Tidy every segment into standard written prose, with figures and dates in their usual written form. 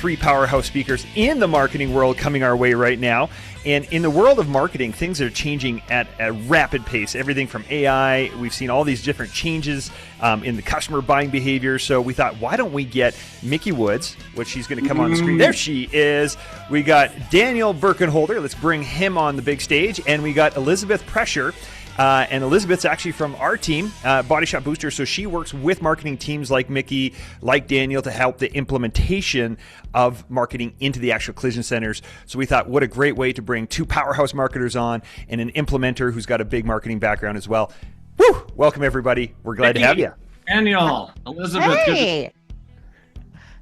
three powerhouse speakers in the marketing world coming our way right now. And in the world of marketing, things are changing at a rapid pace. Everything from AI, we've seen all these different changes in the customer buying behavior. So we thought, why don't we get Micki Woods, which she's going to come on the screen. There she is. We got Daniel Burkholder. Let's bring him on the big stage. And we got Elizabeth Presher. And Elizabeth's actually from our team, BodyShop Booster. So she works with marketing teams like Micki, like Daniel, to help the implementation of marketing into the actual collision centers. So we thought, what a great way to bring two powerhouse marketers on and an implementer who's got a big marketing background as well. Woo! Welcome, everybody. We're glad to have you. Daniel, Elizabeth. Hey.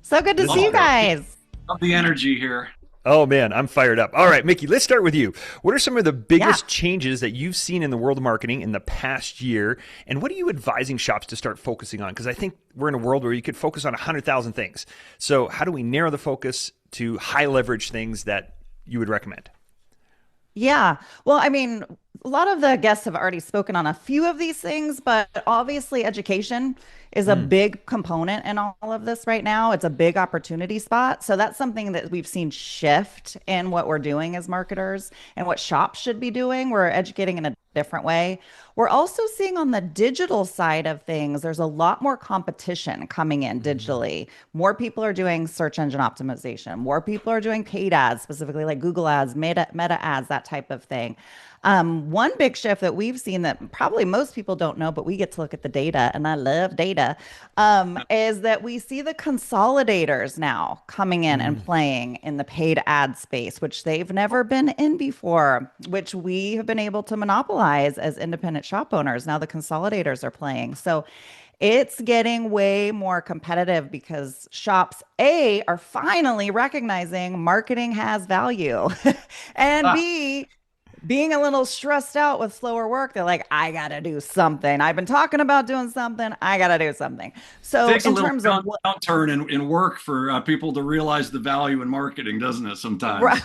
So good to see you guys. Love the energy here. Oh, man, I'm fired up. All right, Micki, let's start with you. What are some of the biggest changes that you've seen in the world of marketing in the past year? And what are you advising shops to start focusing on? Because I think we're in a world where you could focus on 100,000 things. So how do we narrow the focus to high leverage things that you would recommend? Yeah. Well, I mean, a lot of the guests have already spoken on a few of these things, but obviously education is a big component in all of this right now. It's a big opportunity spot. So that's something that we've seen shift in what we're doing as marketers and what shops should be doing. We're educating in a different way. We're also seeing on the digital side of things, there's a lot more competition coming in digitally. More people are doing search engine optimization. More people are doing paid ads, specifically like Google ads, meta ads, that type of thing. One big shift that we've seen that probably most people don't know, but we get to look at the data, and I love data, is that we see the consolidators now coming in and playing in the paid ad space, which they've never been in before, which we have been able to monopolize as independent shop owners. Now the consolidators are playing. So it's getting way more competitive because shops, A, are finally recognizing marketing has value, and B, being a little stressed out with slower work, they're like, I got to do something. I've been talking about doing something. I got to do something. So it takes in a little terms of downturn in work for people to realize the value in marketing, doesn't it, sometimes? Right.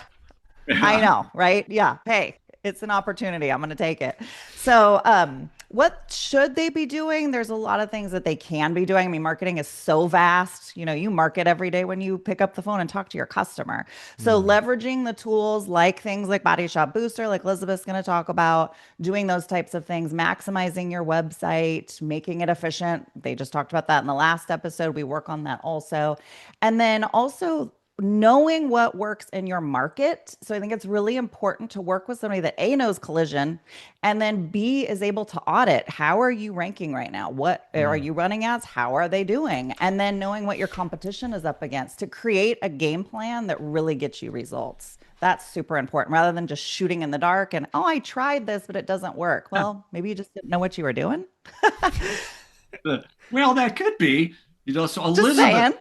Yeah. I know, right? Yeah. Hey, it's an opportunity. I'm going to take it. So, what should they be doing? There's a lot of things that they can be doing. I mean, marketing is so vast. You know, you market every day when you pick up the phone and talk to your customer. So leveraging the tools like things like BodyShop Booster, like Elizabeth's going to talk about, doing those types of things, maximizing your website, making it efficient. They just talked about that in the last episode. We work on that also. And then also knowing what works in your market. So I think it's really important to work with somebody that A, knows collision, and then B, is able to audit. How are you ranking right now? What are you running ads? How are they doing? And then knowing what your competition is up against to create a game plan that really gets you results. That's super important rather than just shooting in the dark and, oh, I tried this, but it doesn't work. Well, maybe you just didn't know what you were doing. Well, that could be. So Just Elizabeth. saying.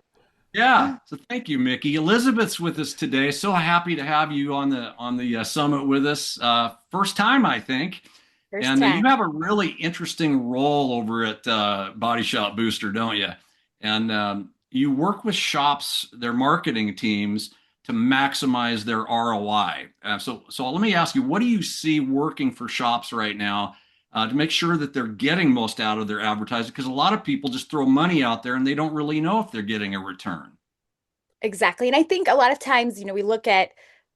Yeah. So thank you, Micki. Elizabeth's with us today. So happy to have you on the summit with us. First time, I think. First And time. you have a really interesting role over at BodyShop Booster, don't you? And you work with shops, their marketing teams, to maximize their ROI. So let me ask you, what do you see working for shops right now to make sure that they're getting most out of their advertising? Because a lot of people just throw money out there and they don't really know if they're getting a return. Exactly. And I think a lot of times, we look at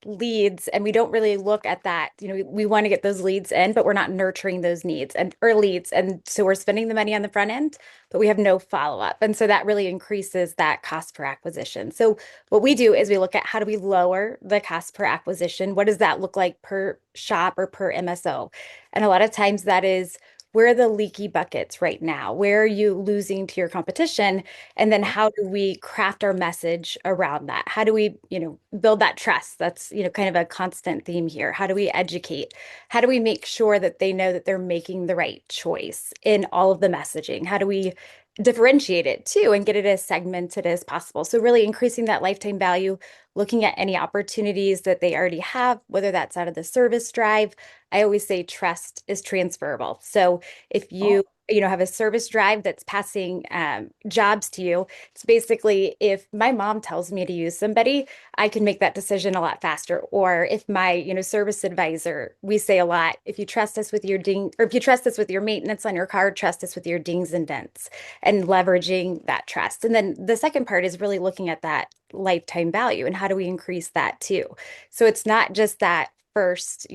leads and we don't really look at that. We want to get those leads in, but we're not nurturing those needs or leads. And so we're spending the money on the front end, but we have no follow-up. And so that really increases that cost per acquisition. So what we do is we look at how do we lower the cost per acquisition? What does that look like per shop or per MSO? And a lot of times that is, where are the leaky buckets right now? Where are you losing to your competition? And then how do we craft our message around that? How do we, build that trust? That's, kind of a constant theme here. How do we educate? How do we make sure that they know that they're making the right choice in all of the messaging? How do we differentiate it too and get it as segmented as possible? So really increasing that lifetime value, looking at any opportunities that they already have, whether that's out of the service drive. I always say trust is transferable. So if you have a service drive that's passing jobs to you, it's basically, if my mom tells me to use somebody, I can make that decision a lot faster. Or if my service advisor, we say a lot, if you trust us with your if you trust us with your maintenance on your car, trust us with your dings and dents, and leveraging that trust. And then the second part is really looking at that lifetime value, and how do we increase that too? So it's not just that first,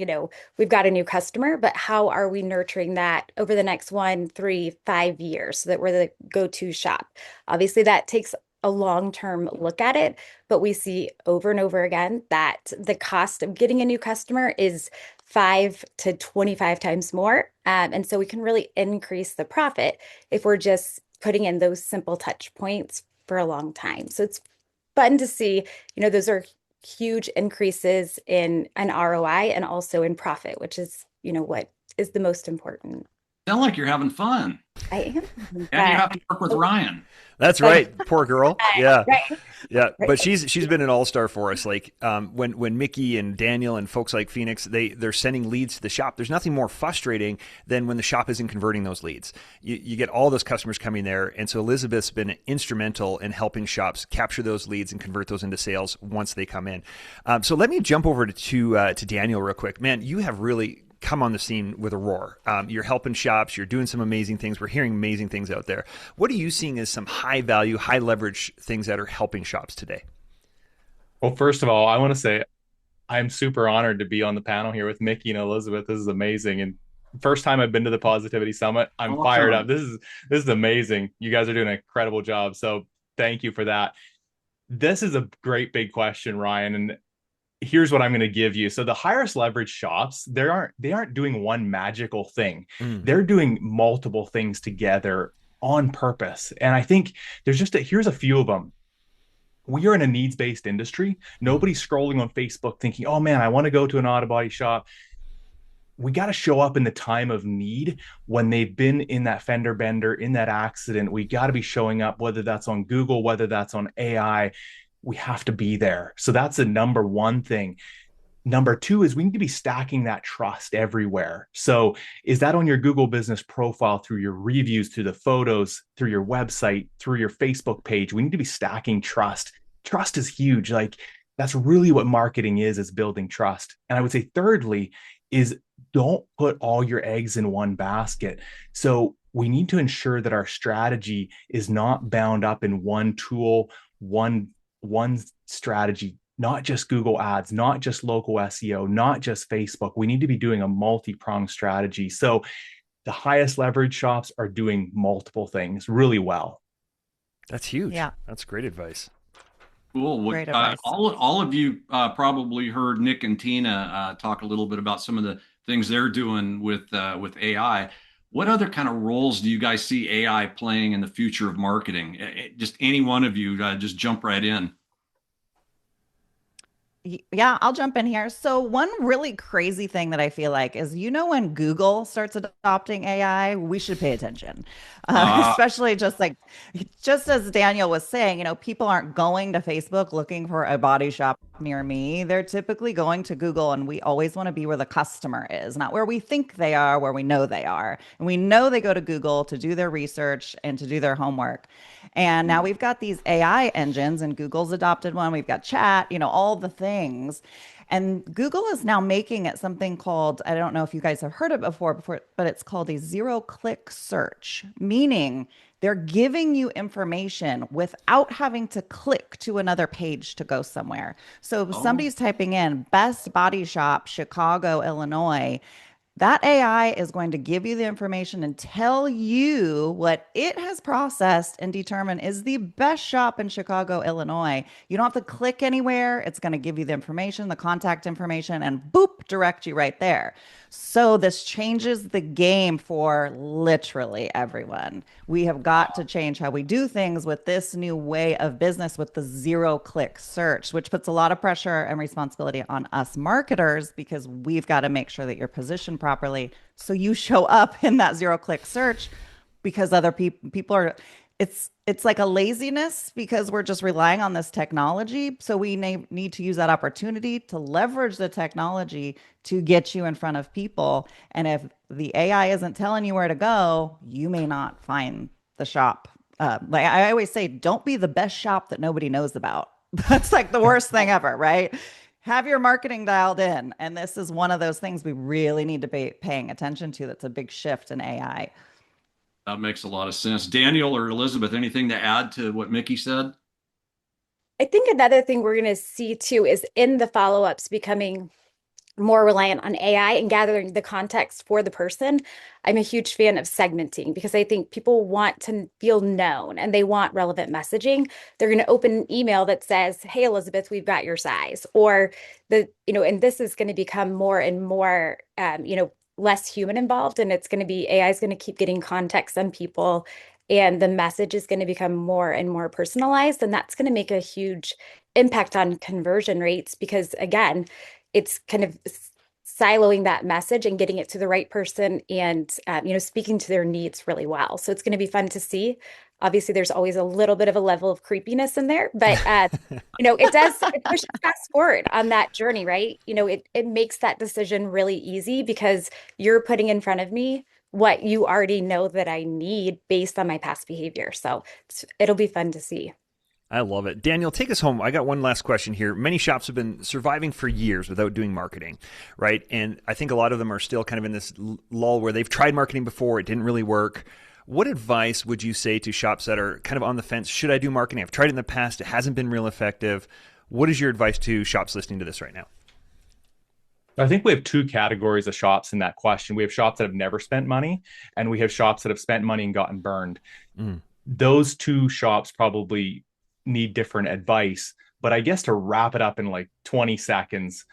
we've got a new customer, but how are we nurturing that over the next 1, 3, 5 years so that we're the go-to shop? Obviously, that takes a long-term look at it, but we see over and over again that the cost of getting a new customer is 5 to 25 times more. And so we can really increase the profit if we're just putting in those simple touch points for a long time. So it's fun to see, those are huge increases in an ROI and also in profit, which is, what is the most important. Sound like you're having fun. I am. And you have to work with Ryan. That's right. Poor girl. Yeah. Right. Yeah. Right. But she's been an all-star for us. Like when Micki and Daniel and folks like Phoenix, they're sending leads to the shop. There's nothing more frustrating than when the shop isn't converting those leads. You get all those customers coming there. And so Elizabeth's been instrumental in helping shops capture those leads and convert those into sales once they come in. So let me jump over to Daniel real quick. Man, you have really come on the scene with a roar. You're helping shops. You're doing some amazing things. We're hearing amazing things out there. What are you seeing as some high value, high leverage things that are helping shops today? Well, first of all, I want to say I'm super honored to be on the panel here with Micki and Elizabeth. This is amazing. And first time I've been to the Positivity Summit. I'm fired up. This is amazing. You guys are doing an incredible job. So thank you for that. This is a great big question, Ryan. And here's what I'm going to give you. So the highest leverage shops, they aren't doing one magical thing. They're doing multiple things together on purpose. And I think here's a few of them. We are in a needs-based industry. Nobody's scrolling on Facebook thinking, oh man, I want to go to an auto body shop. We got to show up in the time of need when they've been in that fender bender, in that accident. We got to be showing up, whether that's on Google, whether that's on AI. We have to be there. So that's the number one thing. Number two is we need to be stacking that trust everywhere. So is that on your Google business profile, through your reviews, through the photos, through your website, through your Facebook page? We need to be stacking trust. Trust is huge. Like that's really what marketing is building trust. And I would say thirdly is don't put all your eggs in one basket. So we need to ensure that our strategy is not bound up in one tool, one strategy, not just Google ads, not just local SEO, not just Facebook. We need to be doing a multi-pronged strategy. So the highest leverage shops are doing multiple things really well. That's huge. Yeah. That's great advice. Cool. Great advice. All of you probably heard Nick and Tina talk a little bit about some of the things they're doing with AI. What other kind of roles do you guys see AI playing in the future of marketing? Just any one of you, just jump right in. Yeah, I'll jump in here. So one really crazy thing that I feel like is, when Google starts adopting AI, we should pay attention. Especially just as Daniel was saying, people aren't going to Facebook looking for a body shop near me. They're typically going to Google, and we always want to be where the customer is, not where we think they are, where we know they are. And we know they go to Google to do their research and to do their homework. And now we've got these AI engines, and Google's adopted one. We've got chat, all the things. And Google is now making it something called, I don't know if you guys have heard it before, but it's called a zero-click search, meaning they're giving you information without having to click to another page to go somewhere. So if somebody's typing in best body shop, Chicago, Illinois, that AI is going to give you the information and tell you what it has processed and determine is the best shop in Chicago, Illinois. You don't have to click anywhere. It's going to give you the information, the contact information, and boop, direct you right there. So this changes the game for literally everyone. We have got to change how we do things with this new way of business with the zero-click search, which puts a lot of pressure and responsibility on us marketers because we've got to make sure that you're positioned properly so you show up in that zero-click search, because other people are, it's like a laziness because we're just relying on this technology. So we need to use that opportunity to leverage the technology to get you in front of people. And if the AI isn't telling you where to go, you may not find the shop. Like I always say, don't be the best shop that nobody knows about. That's like the worst thing ever, right? Have your marketing dialed in. And this is one of those things we really need to be paying attention to. That's a big shift in AI. That makes a lot of sense. Daniel or Elizabeth, anything to add to what Micki said? I think another thing we're going to see too is in the follow-ups becoming more reliant on AI and gathering the context for the person. I'm a huge fan of segmenting because I think people want to feel known and they want relevant messaging. They're going to open an email that says, "Hey, Elizabeth, we've got your size," or and this is going to become more and more, less human involved, and it's going to be AI is going to keep getting context on people, and the message is going to become more and more personalized, and that's going to make a huge impact on conversion rates because again, it's kind of siloing that message and getting it to the right person and speaking to their needs really well. So it's going to be fun to see. Obviously, there's always a little bit of a level of creepiness in there, but it pushes fast forward on that journey, right? It makes that decision really easy because you're putting in front of me what you already know that I need based on my past behavior. So it'll be fun to see. I love it. Daniel, take us home. I got one last question here. Many shops have been surviving for years without doing marketing, right? And I think a lot of them are still kind of in this lull where they've tried marketing before, it didn't really work. What advice would you say to shops that are kind of on the fence? Should I do marketing? I've tried it in the past. It hasn't been real effective. What is your advice to shops listening to this right now? I think we have two categories of shops in that question. We have shops that have never spent money, and we have shops that have spent money and gotten burned. Those two shops probably need different advice, but I guess to wrap it up in like 20 seconds,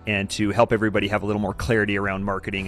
and to help everybody have a little more clarity around marketing and